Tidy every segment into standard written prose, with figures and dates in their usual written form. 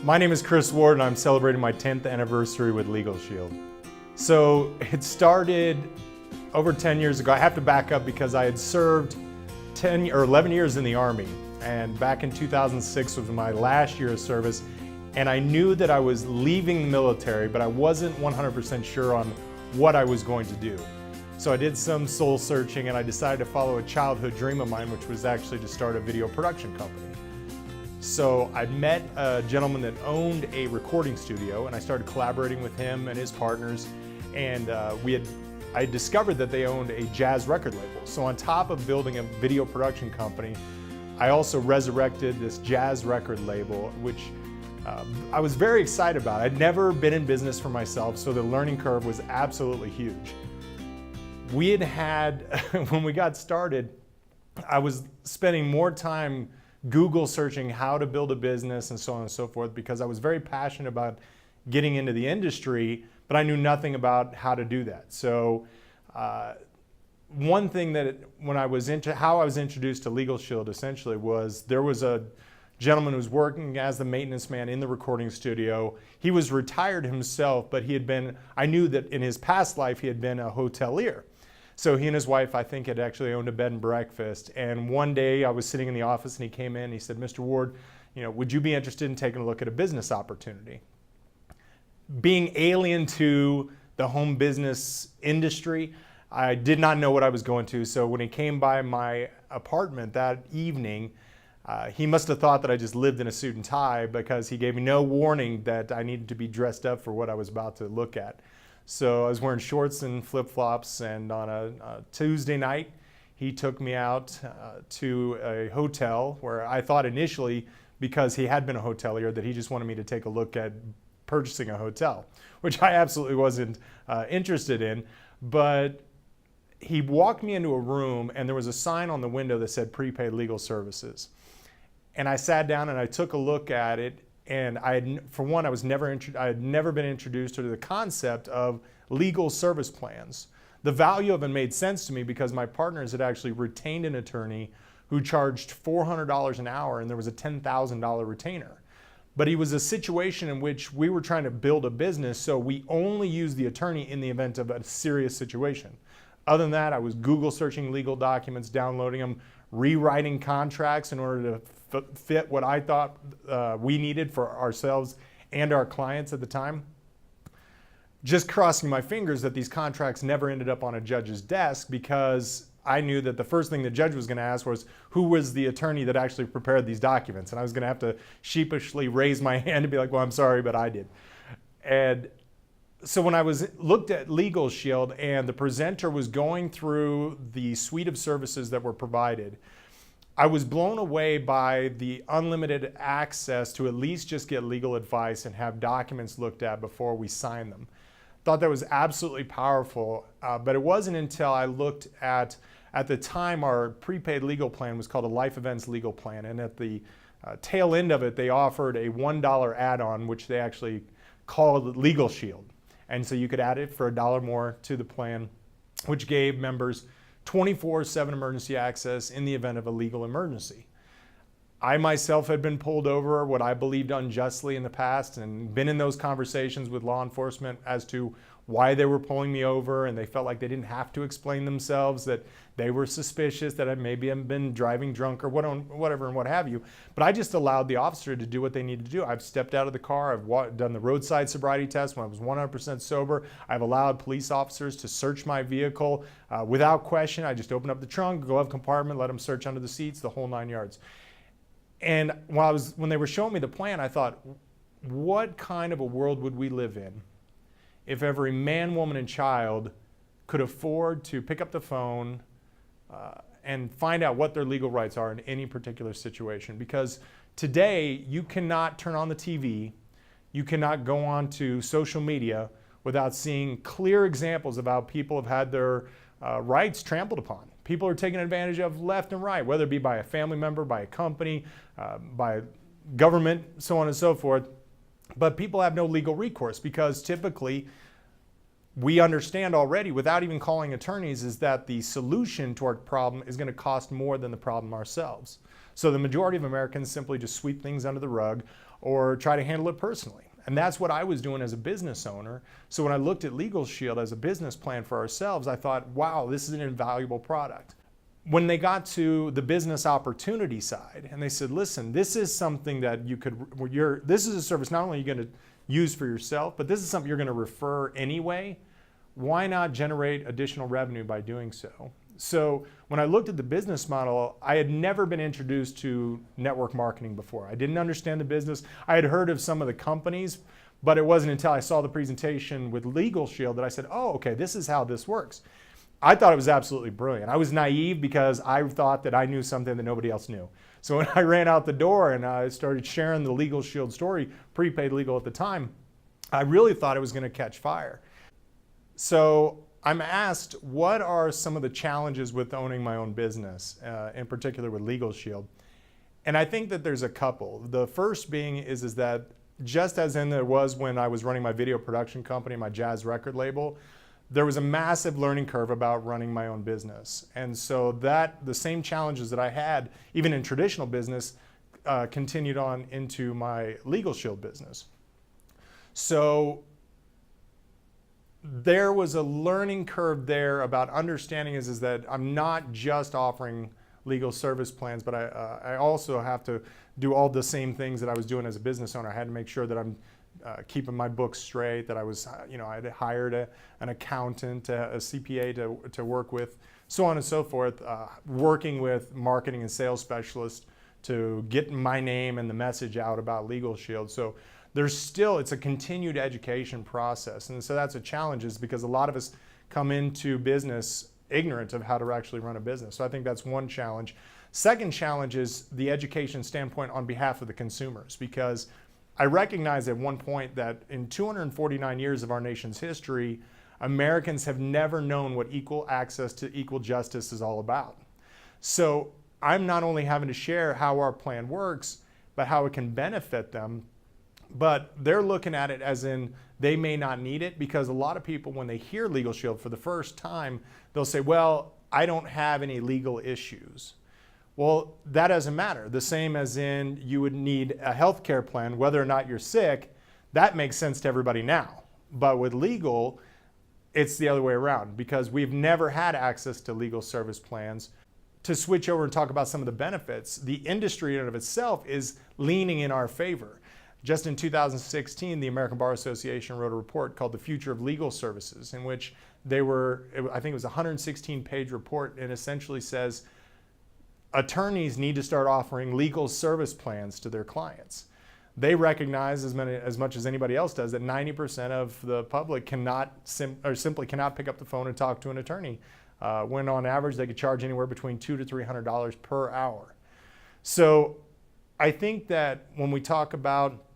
My name is Chris Ward and I'm celebrating my 10th anniversary with LegalShield. So it started over 10 years ago. I have to back up because I had served 10 or 11 years in the Army, and back in 2006 was my last year of service, and I knew that I was leaving the military, but I wasn't 100% sure on what I was going to do. So I did some soul searching and I decided to follow a childhood dream of mine, which was actually to start a video production company. So I met a gentleman that owned a recording studio, and I started collaborating with him and his partners, and I discovered that they owned a jazz record label. So on top of building a video production company, I also resurrected this jazz record label, which I was very excited about. I'd never been in business for myself, so the learning curve was absolutely huge. When we got started, I was spending more time Google searching how to build a business and so on and so forth, because I was very passionate about getting into the industry, but I knew nothing about how to do that. So one thing that how I was introduced to LegalShield essentially was there was a gentleman who was working as the maintenance man in the recording studio. He was retired himself, but I knew that in his past life he had been a hotelier. So he and his wife, I think, had actually owned a bed and breakfast. And one day I was sitting in the office and he came in and he said, "Mr. Ward, would you be interested in taking a look at a business opportunity?" Being alien to the home business industry, I did not know what I was going to. So when he came by my apartment that evening, he must have thought that I just lived in a suit and tie, because he gave me no warning that I needed to be dressed up for what I was about to look at. So I was wearing shorts and flip-flops, and on a Tuesday night, he took me out to a hotel where I thought initially, because he had been a hotelier, that he just wanted me to take a look at purchasing a hotel, which I absolutely wasn't interested in. But he walked me into a room and there was a sign on the window that said prepaid legal services. And I sat down and I took a look at it. And I had never been introduced to the concept of legal service plans. The value of it made sense to me because my partners had actually retained an attorney who charged $400 an hour, and there was a $10,000 retainer. But he was a situation in which we were trying to build a business, so we only used the attorney in the event of a serious situation. Other than that, I was Google searching legal documents, downloading them, rewriting contracts in order to fit what I thought we needed for ourselves and our clients at the time. Just crossing my fingers that these contracts never ended up on a judge's desk, because I knew that the first thing the judge was going to ask was who was the attorney that actually prepared these documents. And I was going to have to sheepishly raise my hand and be like, "Well, I'm sorry, but I did." And so when I looked at LegalShield and the presenter was going through the suite of services that were provided, I was blown away by the unlimited access to at least just get legal advice and have documents looked at before we sign them. Thought that was absolutely powerful, but it wasn't until I looked at the time, our prepaid legal plan was called a Life Events Legal Plan, and at the tail end of it, they offered a $1 add-on, which they actually called LegalShield. And so you could add it for $1 more to the plan, which gave members 24/7 emergency access in the event of a legal emergency. I myself had been pulled over what I believed unjustly in the past, and been in those conversations with law enforcement as to why they were pulling me over, and they felt like they didn't have to explain themselves, that they were suspicious that I maybe had been driving drunk or whatever and what have you. But I just allowed the officer to do what they needed to do. I've stepped out of the car, I've done the roadside sobriety test when I was 100% sober. I've allowed police officers to search my vehicle without question. I just open up the trunk, glove compartment, let them search under the seats, the whole 9 yards. And when they were showing me the plan, I thought, what kind of a world would we live in if every man, woman, and child could afford to pick up the phone and find out what their legal rights are in any particular situation? Because today, you cannot turn on the TV, you cannot go on to social media without seeing clear examples of how people have had their rights trampled upon. People are taken advantage of left and right, whether it be by a family member, by a company, by government, so on and so forth. But people have no legal recourse because typically we understand already, without even calling attorneys, is that the solution to our problem is going to cost more than the problem ourselves. So the majority of Americans simply just sweep things under the rug or try to handle it personally. And that's what I was doing as a business owner. So when I looked at LegalShield as a business plan for ourselves, I thought, wow, this is an invaluable product. When they got to the business opportunity side and they said, listen, this is something that this is a service not only you're going to use for yourself, but this is something you're going to refer anyway. Why not generate additional revenue by doing so? So when I looked at the business model, I had never been introduced to network marketing before. I didn't understand the business. I had heard of some of the companies, but it wasn't until I saw the presentation with LegalShield that I said, oh, okay, this is how this works. I thought it was absolutely brilliant. I was naive because I thought that I knew something that nobody else knew. So when I ran out the door and I started sharing the LegalShield story, prepaid legal at the time, I really thought it was going to catch fire. So I'm asked, what are some of the challenges with owning my own business, in particular with LegalShield? And I think that there's a couple. The first being is that just as in there was when I was running my video production company, my jazz record label, there was a massive learning curve about running my own business. And so the same challenges that I had, even in traditional business, continued on into my LegalShield business. So there was a learning curve there about understanding is that I'm not just offering legal service plans, but I also have to do all the same things that I was doing as a business owner. I had to make sure that I'm keeping my books straight, that I was, I had hired an accountant, a CPA to work with, so on and so forth, working with marketing and sales specialists to get my name and the message out about LegalShield. So it's a continued education process. And so that's a challenge, is because a lot of us come into business ignorant of how to actually run a business. So I think that's one challenge. Second challenge is the education standpoint on behalf of the consumers, because I recognize at one point that in 249 years of our nation's history, Americans have never known what equal access to equal justice is all about. So I'm not only having to share how our plan works, but how it can benefit them. But they're looking at it as in they may not need it, because a lot of people, when they hear LegalShield for the first time, they'll say, well, I don't have any legal issues. Well, that doesn't matter. The same as in you would need a health care plan, whether or not you're sick, that makes sense to everybody now. But with legal, it's the other way around, because we've never had access to legal service plans. To switch over and talk about some of the benefits, the industry in and of itself is leaning in our favor. Just in 2016, the American Bar Association wrote a report called The Future of Legal Services, in which I think it was a 116-page report, and essentially says attorneys need to start offering legal service plans to their clients. They recognize, as much as anybody else does, that 90% of the public simply cannot pick up the phone and talk to an attorney, when on average they could charge anywhere between $200 to $300 per hour. So I think that when we talk about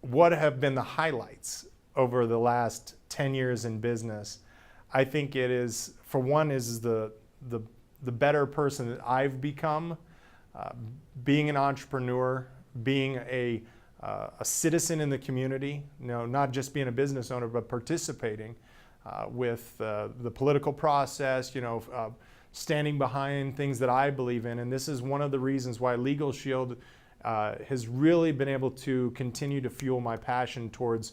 what have been the highlights over the last 10 years in business, I think it is, for one, is the better person that I've become, being an entrepreneur, being a citizen in the community, not just being a business owner, but participating with the political process, standing behind things that I believe in. And this is one of the reasons why LegalShield has really been able to continue to fuel my passion towards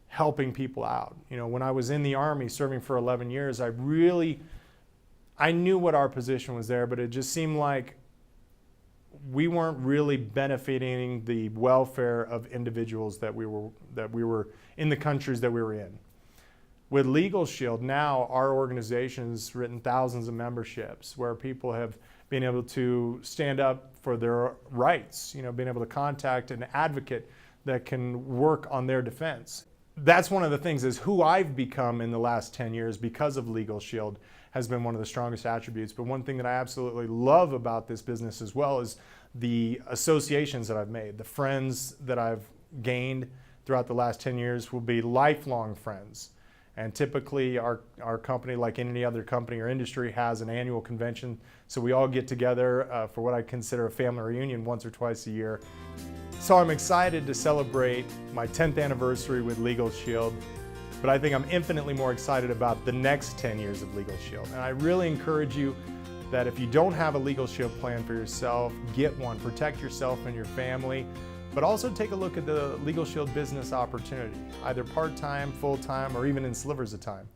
helping people out. When I was in the Army serving for 11 years, I knew what our position was there, but it just seemed like we weren't really benefiting the welfare of individuals that we were in the countries that we were in. With LegalShield now, our organization's written thousands of memberships where people have been able to stand up for their rights, being able to contact an advocate that can work on their defense. That's one of the things, is who I've become in the last 10 years because of LegalShield has been one of the strongest attributes. But one thing that I absolutely love about this business as well is the associations that I've made. The friends that I've gained throughout the last 10 years will be lifelong friends. And typically our company, like any other company or industry, has an annual convention. So we all get together for what I consider a family reunion once or twice a year. So I'm excited to celebrate my 10th anniversary with LegalShield. but I think I'm infinitely more excited about the next 10 years of LegalShield. And I really encourage you that if you don't have a LegalShield plan for yourself, get one. Protect yourself and your family, but also take a look at the LegalShield business opportunity, either part-time, full-time, or even in slivers of time.